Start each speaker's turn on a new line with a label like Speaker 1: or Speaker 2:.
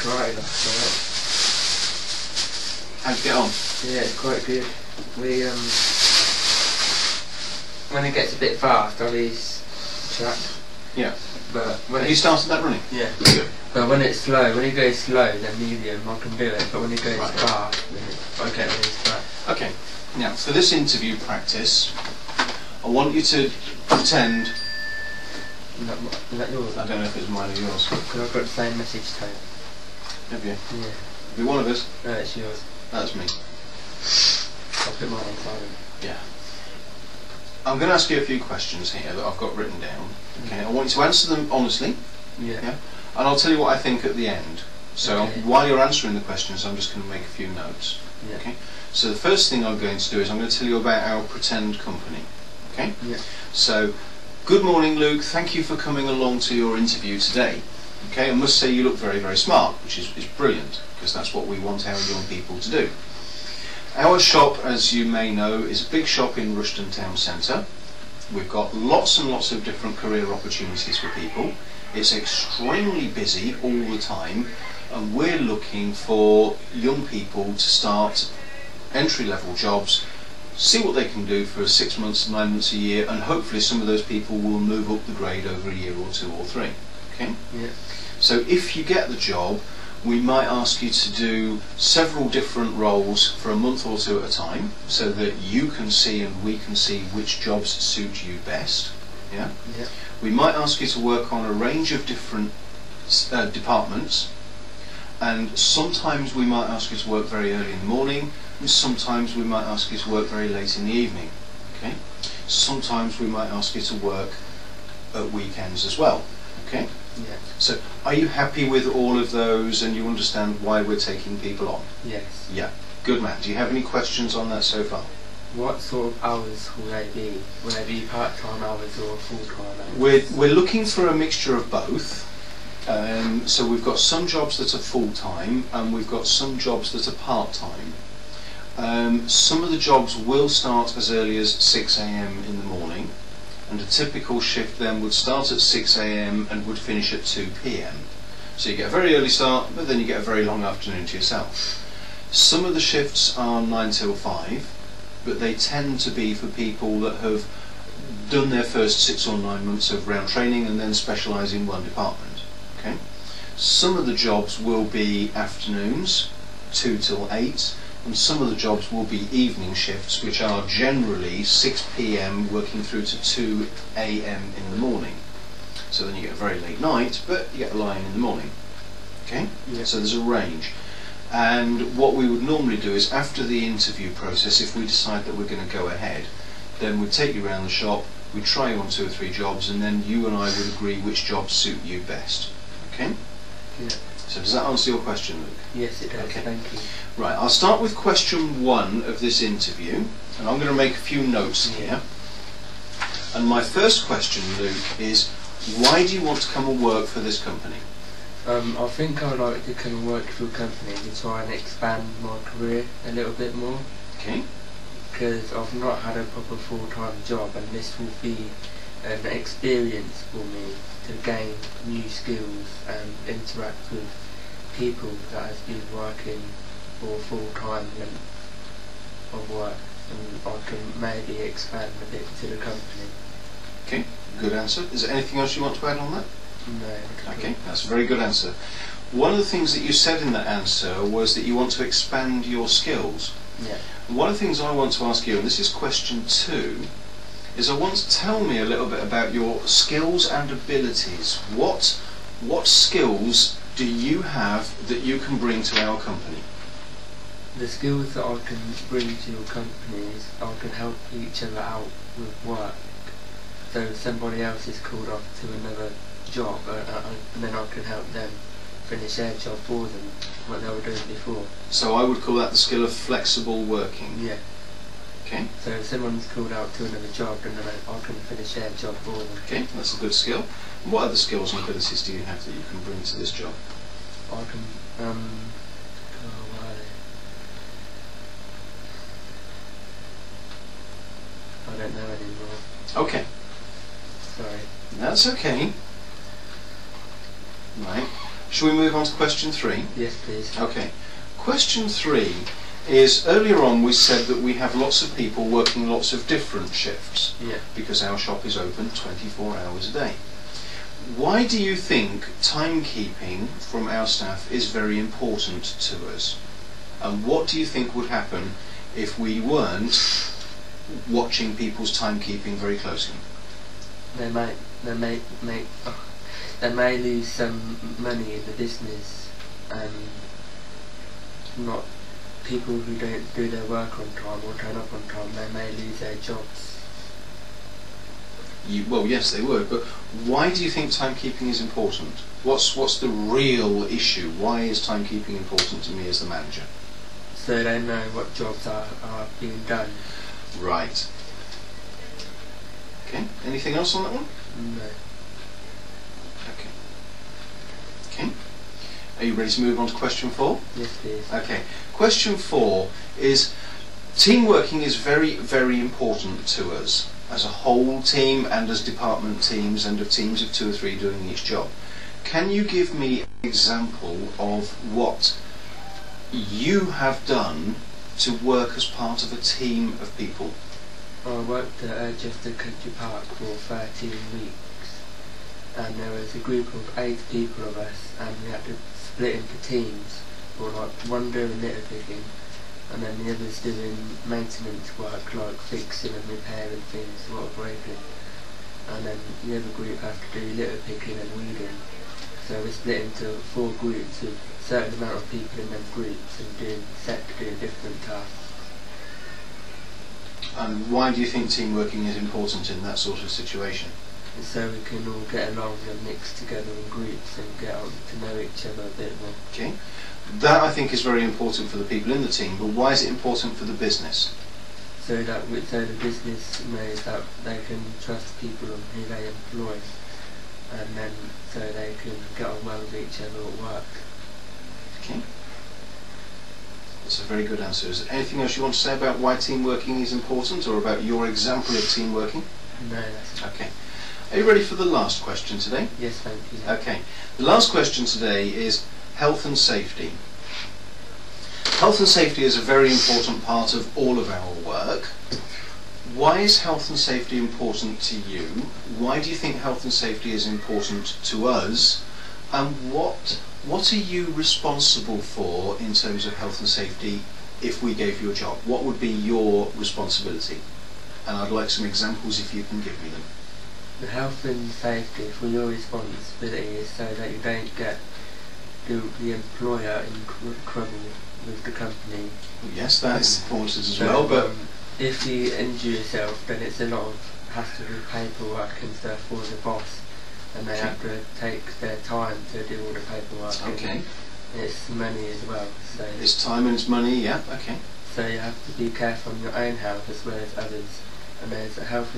Speaker 1: karate last night.
Speaker 2: How'd you get on?
Speaker 1: Yeah, it's quite good. We when it gets a bit fast, I lose track.
Speaker 2: Yeah.
Speaker 1: But when
Speaker 2: Have you started that running?
Speaker 1: Yeah.
Speaker 2: Good.
Speaker 1: But when it's slow, when it goes slow, then medium, I can do it. But when it goes
Speaker 2: Right.
Speaker 1: fast, then I get lose track.
Speaker 2: Okay. Now, for this interview practice, I want you to pretend.
Speaker 1: Is that yours?
Speaker 2: I don't know if it's mine or yours.
Speaker 1: Because I've got the same message tone.
Speaker 2: Have you?
Speaker 1: Yeah.
Speaker 2: Be one of us.
Speaker 1: No, it's yours.
Speaker 2: That's me.
Speaker 1: I'll put mine on silent.
Speaker 2: Yeah. I'm going to ask you a few questions here that I've got written down. Okay. I want you to answer them honestly.
Speaker 1: Yeah.
Speaker 2: Yeah. And I'll tell you what I think at the end. So
Speaker 1: Okay.
Speaker 2: while you're answering the questions, I'm just going to make a few notes.
Speaker 1: Yeah.
Speaker 2: Okay. So the first thing I'm going to do is I'm going to tell you about our pretend company. Okay.
Speaker 1: Yeah.
Speaker 2: So, good morning, Luke. Thank you for coming along to your interview today. Okay. I must say you look very, very smart, which is brilliant, because that's what we want our young people to do. Our shop, as you may know, is a big shop in Rushden Town Centre. We've got lots and lots of different career opportunities for people. It's extremely busy all the time, and we're looking for young people to start entry-level jobs, see what they can do for 6 months, 9 months, a year, and hopefully some of those people will move up the grade over a year or 2 or 3. Okay?
Speaker 1: Yeah.
Speaker 2: So if you get the job, we might ask you to do several different roles for a month or 2 at a time, so that you can see and we can see which jobs suit you best. Yeah?
Speaker 1: Yeah.
Speaker 2: We might ask you to work on a range of different departments, and sometimes we might ask you to work very early in the morning, and sometimes we might ask you to work very late in the evening. Okay? Sometimes we might ask you to work at weekends as well. Okay?
Speaker 1: Yeah.
Speaker 2: So, are you happy with all of those, and you understand why we're taking people on?
Speaker 1: Yes.
Speaker 2: Yeah. Good man. Do you have any questions on that so far?
Speaker 1: What sort of hours will they be? Will they be part-time hours or full-time hours?
Speaker 2: We're looking for a mixture of both. So we've got some jobs that are full-time, and we've got some jobs that are part-time. Some of the jobs will start as early as 6 AM in the morning, and a typical shift then would start at 6 AM and would finish at 2 PM. So you get a very early start, but then you get a very long afternoon to yourself. Some of the shifts are 9 till 5, but they tend to be for people that have done their first 6 or 9 months of round training and then specialise in one department. Okay. Some of the jobs will be afternoons, 2 till 8, and some of the jobs will be evening shifts, which are generally 6 PM working through to 2 AM in the morning. So then you get a very late night, but you get a lie-in in the morning. Okay?
Speaker 1: Yeah.
Speaker 2: So there's a range. And what we would normally do is, after the interview process, if we decide that we're going to go ahead, then we'd take you around the shop, we'd try you on 2 or 3 jobs, and then you and I would agree which jobs suit you best. Okay?
Speaker 1: Yeah.
Speaker 2: So does that answer your question, Luke?
Speaker 1: Yes, it does.
Speaker 2: Okay.
Speaker 1: Thank you.
Speaker 2: Right, I'll start with question 1 of this interview, and I'm going to make a few notes here. And my first question, Luke, is why do you want to come and work for this company?
Speaker 1: I think I'd like to come and work for a company to try and expand my career a little bit more,
Speaker 2: Okay?
Speaker 1: because I've not had a proper full-time job, and this will be an experience for me to gain new skills and interact with people that has been working for full-time length of work, and I can maybe expand a bit to the company.
Speaker 2: Okay, good answer. Is there anything else you want to add on that?
Speaker 1: No.
Speaker 2: Okay, that's a very good answer. One of the things that you said in that answer was that you want to expand your skills.
Speaker 1: Yeah.
Speaker 2: One of the things I want to ask you, and this is question 2, is I want to tell me a little bit about your skills and abilities. What skills do you have that you can bring to our company?
Speaker 1: The skills that I can bring to your company is I can help each other out with work. So if somebody else is called off to another job, and then I can help them finish their job for them, what they were doing before.
Speaker 2: So I would call that the skill of flexible working.
Speaker 1: Yeah.
Speaker 2: Okay.
Speaker 1: So if someone's called out to another job, then I can finish their job for them.
Speaker 2: Okay, that's a good skill. What other skills and abilities do you have that you can bring to this job?
Speaker 1: I can, I don't know anymore.
Speaker 2: Okay,
Speaker 1: Sorry.
Speaker 2: that's okay. Right. Shall we move on to question 3?
Speaker 1: Yes, please.
Speaker 2: Okay. Question 3 is, earlier on we said that we have lots of people working lots of different shifts
Speaker 1: Yeah.
Speaker 2: because our shop is open 24 hours a day. Why do you think timekeeping from our staff is very important to us? And what do you think would happen if we weren't watching people's timekeeping very closely?
Speaker 1: They may lose some money in the business, and not people who don't do their work on time or turn up on time. They may lose their jobs.
Speaker 2: Well, yes, they would, but why do you think timekeeping is important? What's the real issue? Why is timekeeping important to me as the manager?
Speaker 1: So they know what jobs are being done.
Speaker 2: Right. Okay. Anything else on that one?
Speaker 1: No.
Speaker 2: Okay. Okay. Are you ready to move on to question 4?
Speaker 1: Yes, please.
Speaker 2: Okay. Question 4 is, team working is very, very important to us as a whole team and as department teams and of teams of 2 or 3 doing each job. Can you give me an example of what you have done to work as part of a team of people?
Speaker 1: I worked at Edgester Country Park for 13 weeks, and there was a group of 8 people of us, and we had to split into teams, or like one doing litter picking, and then the others doing maintenance work like fixing and repairing things, water breaking, and then the other group have to do litter picking and weeding. So we split into 4 groups with a certain amount of people in them groups and doing different tasks.
Speaker 2: And why do you think team working is important in that sort of situation?
Speaker 1: So we can all get along and mix together in groups and get on to know each other a bit more.
Speaker 2: Okay. That I think is very important for the people in the team, but why is it important for the business?
Speaker 1: So the business knows that they can trust people who they employ, and then so they can get on well with each other at work.
Speaker 2: Okay. That's a very good answer. Is there anything else you want to say about why team working is important, or about your example of team working?
Speaker 1: No, that's it.
Speaker 2: Okay. Are you ready for the last question today?
Speaker 1: Yes, thank you.
Speaker 2: Okay. The last question today is health and safety. Health and safety is a very important part of all of our work. Why is health and safety important to you? Why do you think health and safety is important to us? And what are you responsible for in terms of health and safety if we gave you a job? What would be your responsibility? And I'd like some examples if you can give me them.
Speaker 1: The health and safety for your responsibility is so that you don't get the employer in trouble with the company.
Speaker 2: Yes, that's important as
Speaker 1: So,
Speaker 2: well, but
Speaker 1: if you injure yourself, then it's a lot of hassle with paperwork and stuff for the boss, and they have to take their time to do all the paperwork.
Speaker 2: okay.
Speaker 1: And it's money as well, so
Speaker 2: It's time and it's money, yeah, okay.
Speaker 1: so you have to be careful on your own health as well as others. And there's a health